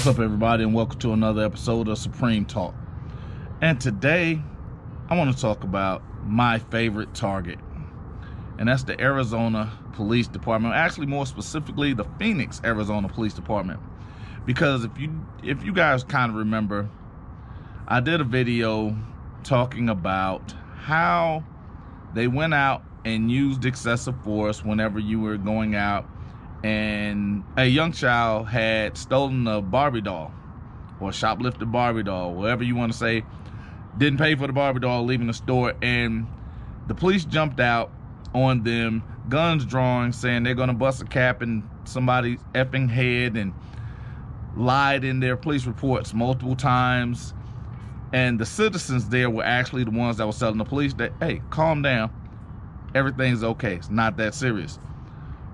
What's up, everybody, and welcome to another episode of Supreme Talk. And today I want to talk about my favorite target, and that's the Arizona Police Department. Actually, more specifically, the Phoenix, Arizona Police Department. Because if you guys kind of remember, I did a video talking about how they went out and used excessive force whenever you were going out and a young child had stolen a Barbie doll or shoplifted Barbie doll, whatever you want to say, didn't pay for the Barbie doll, leaving the store, and the police jumped out on them, guns drawn, saying they're going to bust a cap in somebody's effing head, and lied in their police reports multiple times. And the citizens there were actually the ones that were telling the police that, hey, calm down, everything's okay, it's not that serious.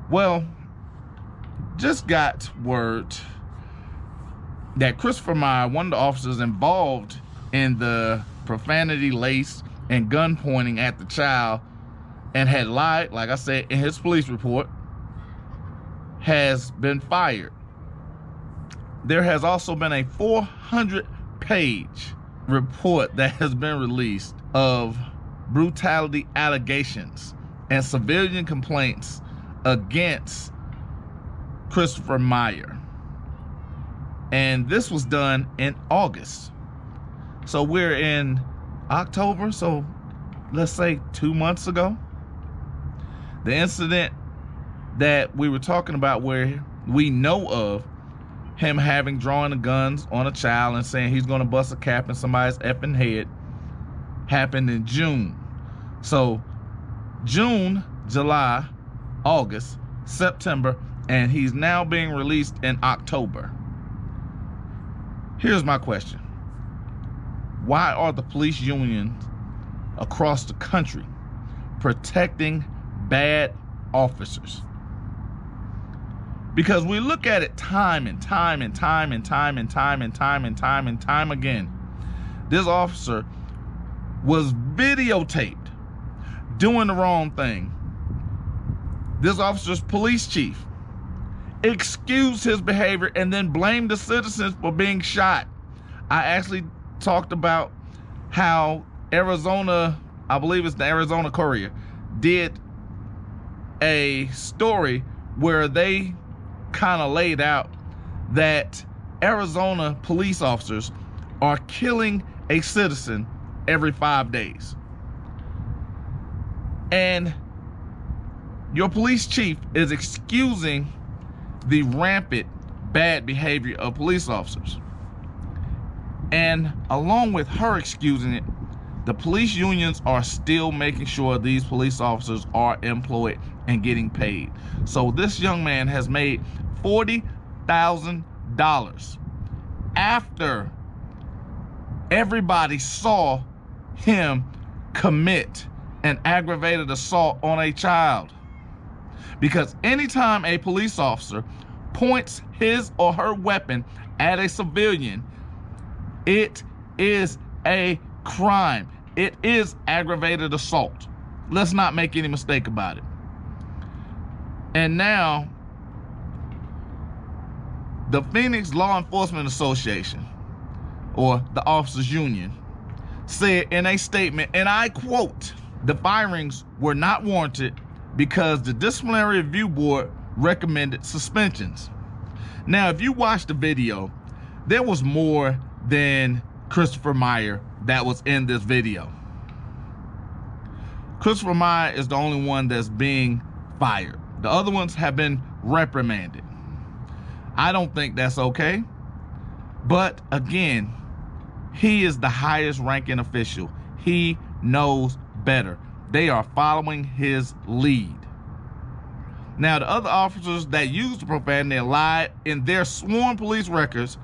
Well, just got word that Christopher Meyer, one of the officers involved in the profanity laced and gun pointing at the child and had lied, like I said, in his police report, has been fired. There has also been a 400-page report that has been released of brutality allegations and civilian complaints against Christopher Meyer. And this was done in August. So we're in October, so let's say 2 months ago. The incident that we were talking about, where we know of him having drawn the guns on a child and saying he's going to bust a cap in somebody's effing head, happened in June. So June, July, August, September, and he's now being released in October. Here's my question. Why are the police unions across the country protecting bad officers? Because we look at it time and time again. This officer was videotaped doing the wrong thing. This officer's police chief excused his behavior and then blamed the citizens for being shot. I actually talked about how Arizona, I believe it's the Arizona Courier, did a story where they kind of laid out that Arizona police officers are killing a citizen every 5 days. And your police chief is excusing the rampant bad behavior of police officers. And along with her excusing it, the police unions are still making sure these police officers are employed and getting paid. So this young man has made $40,000 after everybody saw him commit an aggravated assault on a child. Because anytime a police officer points his or her weapon at a civilian, it is a crime. It is aggravated assault. Let's not make any mistake about it. And now, the Phoenix Law Enforcement Association, or the Officers Union, said in a statement, and I quote, "The firings were not warranted because the Disciplinary Review Board recommended suspensions." Now, if you watch the video, there was more than Christopher Meyer that was in this video. Christopher Meyer is the only one that's being fired. The other ones have been reprimanded. I don't think that's okay. But again, he is the highest ranking official. He knows better. They are following his lead. Now, the other officers that used the profanity and lied in their sworn police records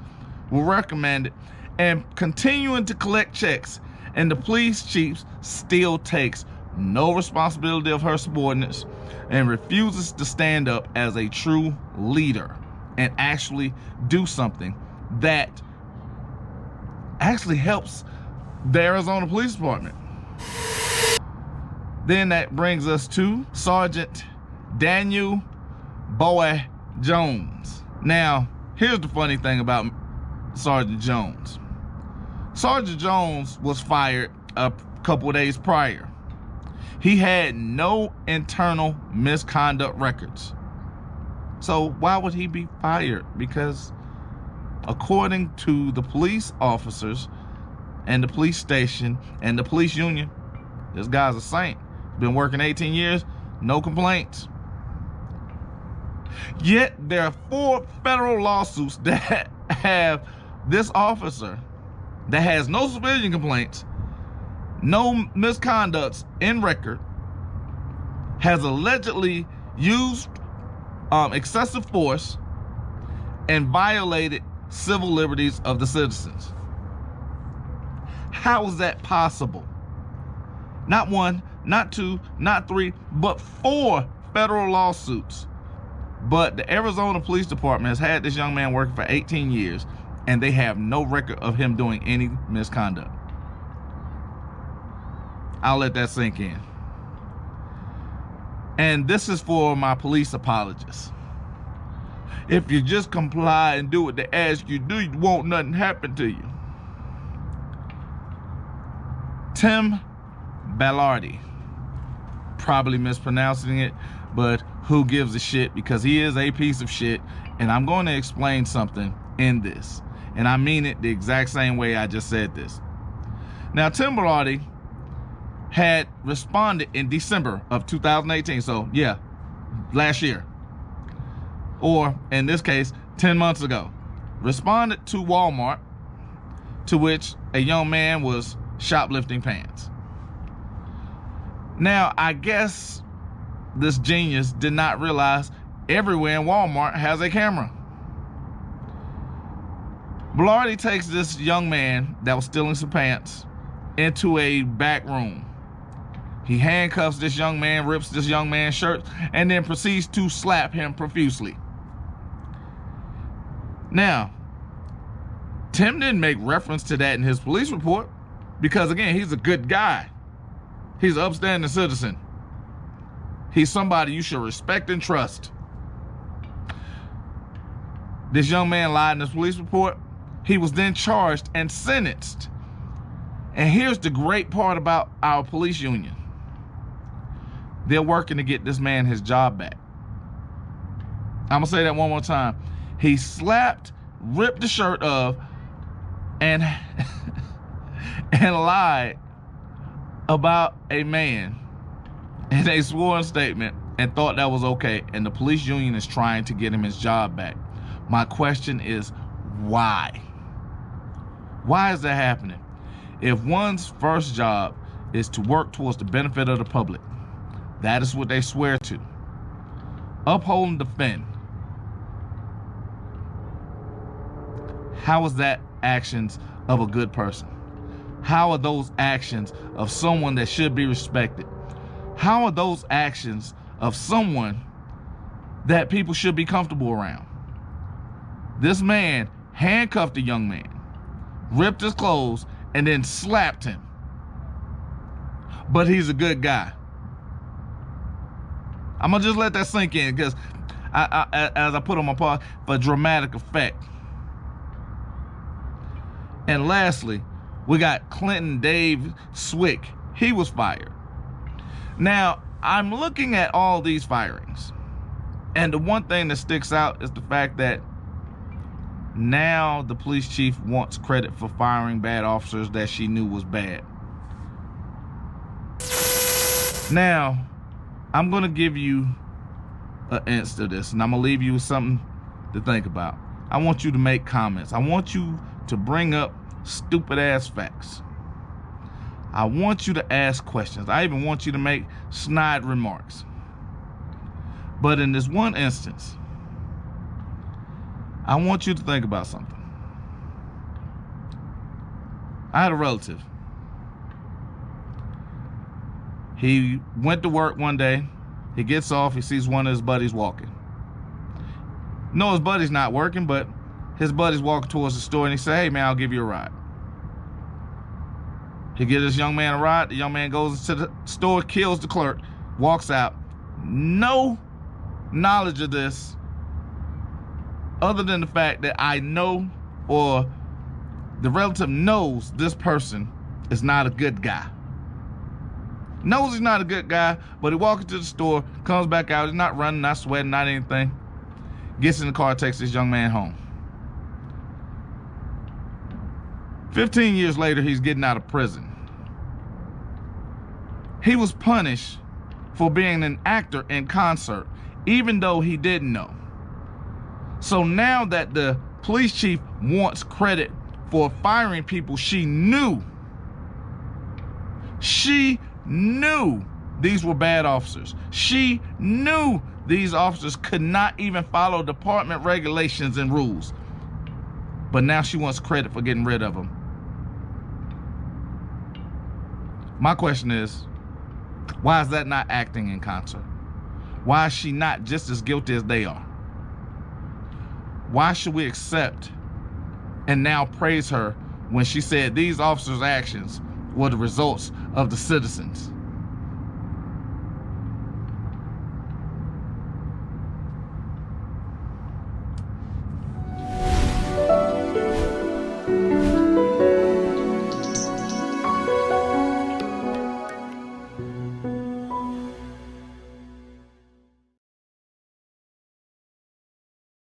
were recommended and continuing to collect checks, and the police chief still takes no responsibility of her subordinates and refuses to stand up as a true leader and actually do something that actually helps the Arizona Police Department. Then that brings us to Sergeant Daniel Boy Jones. Now, here's the funny thing about Sergeant Jones. Sergeant Jones was fired a couple of days prior. He had no internal misconduct records. So why would he be fired? Because according to the police officers and the police station and the police union, this guy's a saint. Been working 18 years, no complaints. Yet there are 4 federal lawsuits that have this officer that has no civilian complaints, no misconducts in record, has allegedly used excessive force and violated civil liberties of the citizens. How is that possible? Not 1, not 2, not 3, but 4 federal lawsuits. But the Arizona Police Department has had this young man working for 18 years, and they have no record of him doing any misconduct. I'll let that sink in. And this is for my police apologists. If you just comply and do what they ask you to do, you won't nothing happen to you. Tim Ballardi, probably mispronouncing it, but who gives a shit, because he is a piece of shit, and I'm going to explain something in this, and I mean it the exact same way I just said this. Now, Tim Ballardi had responded in December of 2018, so yeah, last year, or in this case 10 months ago, responded to Walmart, to which a young man was shoplifting pants. Now, I guess this genius did not realize everywhere in Walmart has a camera. Ballardi takes this young man that was stealing some pants into a back room. He handcuffs this young man, rips this young man's shirt, and then proceeds to slap him profusely. Now, Tim didn't make reference to that in his police report because, again, he's a good guy. He's an upstanding citizen. He's somebody you should respect and trust. This young man lied in his police report. He was then charged and sentenced. And here's the great part about our police union. They're working to get this man his job back. I'm gonna say that one more time. He slapped, ripped the shirt off, and and lied about a man in a sworn statement and thought that was okay. And the police union is trying to get him his job back. My question is, why? Why is that happening? If one's first job is to work towards the benefit of the public, that is what they swear to. Uphold and defend. How is that actions of a good person? How are those actions of someone that should be respected? How are those actions of someone that people should be comfortable around? This man handcuffed a young man, ripped his clothes, and then slapped him. But he's a good guy. I'm gonna just let that sink in because as I put on my part for dramatic effect. And lastly, we got Clinton Dave Swick. He was fired. Now, I'm looking at all these firings, and the one thing that sticks out is the fact that now the police chief wants credit for firing bad officers that she knew was bad. Now, I'm going to give you an instance of this, and I'm going to leave you with something to think about. I want you to make comments. I want you to bring up stupid ass facts. I want you to ask questions. I even want you to make snide remarks. But in this one instance, I want you to think about something. I had a relative. He went to work one day. He gets off. He sees one of his buddies walking. No, his buddy's not working, but his buddy's walking towards the store, and he said, "Hey, man, I'll give you a ride." He gives this young man a ride. The young man goes to the store, kills the clerk, walks out. No knowledge of this other than the fact that I know or the relative knows this person is not a good guy. Knows he's not a good guy, but he walks into the store, comes back out, he's not running, not sweating, not anything. Gets in the car, takes this young man home. 15 years later, he's getting out of prison. He was punished for being an actor in concert, even though he didn't know. So now that the police chief wants credit for firing people she knew these were bad officers. She knew these officers could not even follow department regulations and rules. But now she wants credit for getting rid of them. My question is, why is that not acting in concert? Why is she not just as guilty as they are? Why should we accept and now praise her when she said these officers' actions were the results of the citizens?